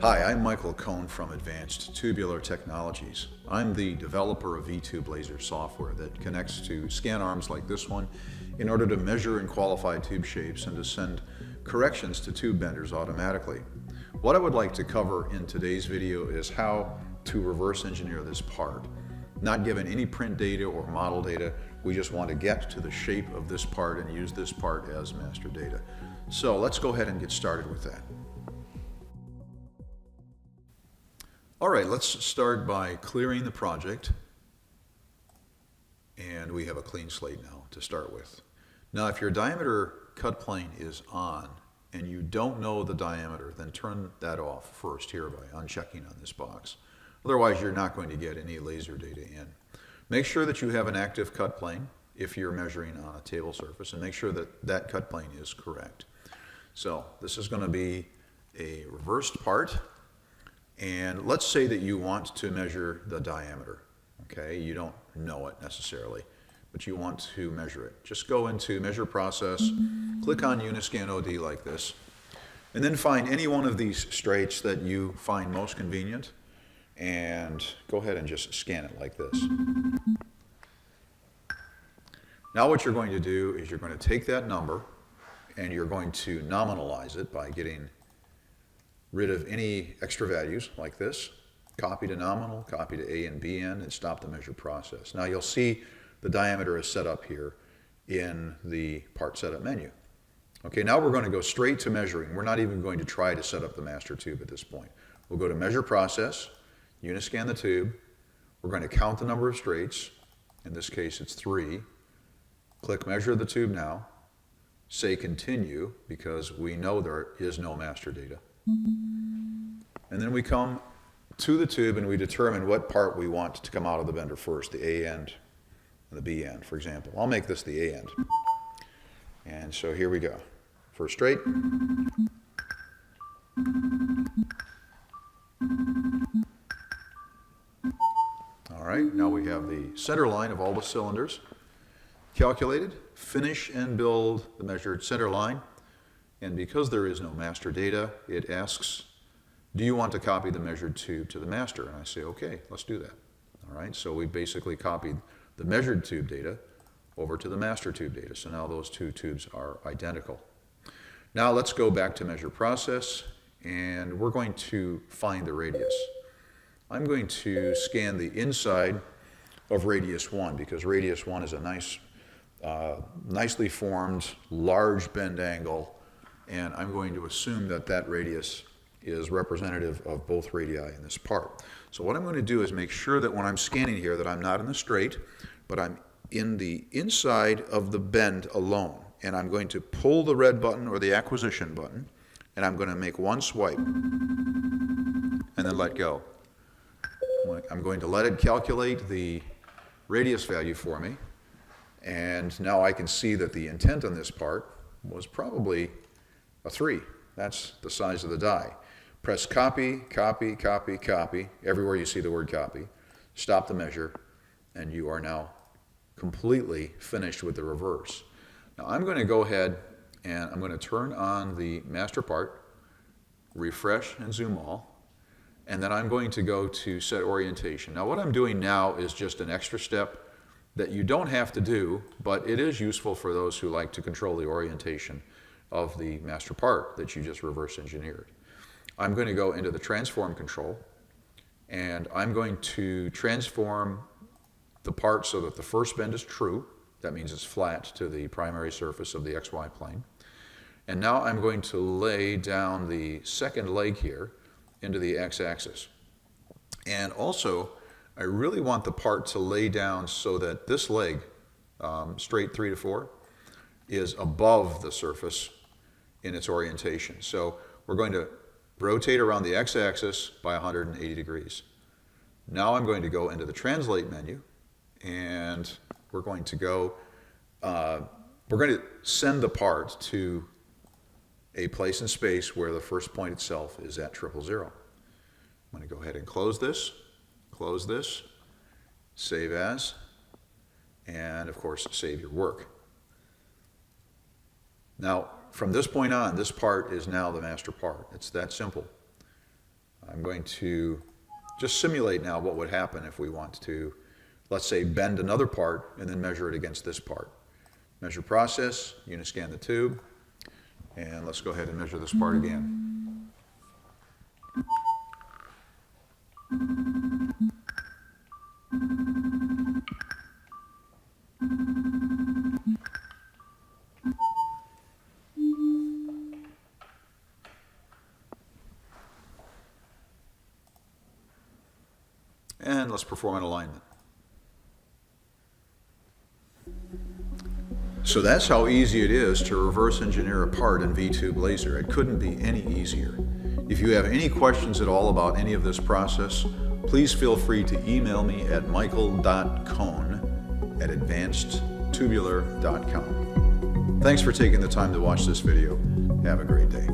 Hi, I'm Michael Cohn from Advanced Tubular Technologies. I'm the developer of VTube-LASER software that connects to scan arms like this one in order to measure and qualify tube shapes and to send corrections to tube benders automatically. What I would like to cover in today's video is how to reverse engineer this part. Not given any print data or model data, we just want to get to the shape of this part and use this part as master data. So let's go ahead and get started with that. All right, let's start by clearing the project. And we have a clean slate now to start with. Now, if your diameter cut plane is on and you don't know the diameter, then turn that off first here by unchecking on this box. Otherwise, you're not going to get any laser data in. Make sure that you have an active cut plane if you're measuring on a table surface, and make sure that that cut plane is correct. So this is going to be a reversed part. And let's say that you want to measure the diameter, okay? You don't know it necessarily, but you want to measure it. Just go into Measure Process, click on Uniscan OD like this, and then find any one of these straights that you find most convenient, and go ahead and just scan it like this. Now what you're going to do is you're going to take that number, and you're going to nominalize it by getting rid of any extra values like this, copy to nominal, copy to A and BN, and stop the measure process. Now you'll see the diameter is set up here in the part setup menu. Okay, now we're going to go straight to measuring. We're not even going to try to set up the master tube at this point. We'll go to Measure Process, Uniscan the tube. We're going to count the number of straights. In this case, it's 3. Click Measure the tube now. Say Continue, because we know there is no master data. And then we come to the tube and we determine what part we want to come out of the bender first, the A end and the B end, for example. I'll make this the A end. And so here we go. First straight. All right, now we have the center line of all the cylinders calculated. Finish and build the measured center line. And because there is no master data, it asks, do you want to copy the measured tube to the master? And I say, okay, let's do that. All right, so we basically copied the measured tube data over to the master tube data. So now those two tubes are identical. Now let's go back to Measure Process, and we're going to find the radius. I'm going to scan the inside of radius 1, because radius 1 is a nice, nicely formed, large bend angle. And I'm going to assume that that radius is representative of both radii in this part. So what I'm going to do is make sure that when I'm scanning here that I'm not in the straight, but I'm in the inside of the bend alone. And I'm going to pull the red button or the acquisition button, and I'm going to make one swipe and then let go. I'm going to let it calculate the radius value for me. And now I can see that the intent on this part was probably a 3. That's the size of the die. Press copy, copy, copy, copy, everywhere you see the word copy. Stop the measure, and you are now completely finished with the reverse. Now I'm going to go ahead and I'm going to turn on the master part, refresh and zoom all, and then I'm going to go to set orientation. Now what I'm doing now is just an extra step that you don't have to do, but it is useful for those who like to control the orientation of the master part that you just reverse engineered. I'm going to go into the transform control, and I'm going to transform the part so that the first bend is true. That means it's flat to the primary surface of the XY plane. And now I'm going to lay down the second leg here into the x-axis. And also, I really want the part to lay down so that this leg, straight 3 to 4, is above the surface in its orientation. So we're going to rotate around the x-axis by 180 degrees. Now I'm going to go into the translate menu, and we're going to go, we're going to send the part to a place in space where the first point itself is at 000. I'm going to go ahead and close this, save as, and of course save your work. Now from this point on, this part is now the master part. It's that simple. I'm going to just simulate now what would happen if we want to, let's say, bend another part and then measure it against this part. Measure process, uniscan the tube, and let's go ahead and measure this part again. And let's perform an alignment. So that's how easy it is to reverse engineer a part in VTube-LASER. It couldn't be any easier. If you have any questions at all about any of this process, please feel free to email me at michael.cohn@advancedtubular.com. Thanks for taking the time to watch this video. Have a great day.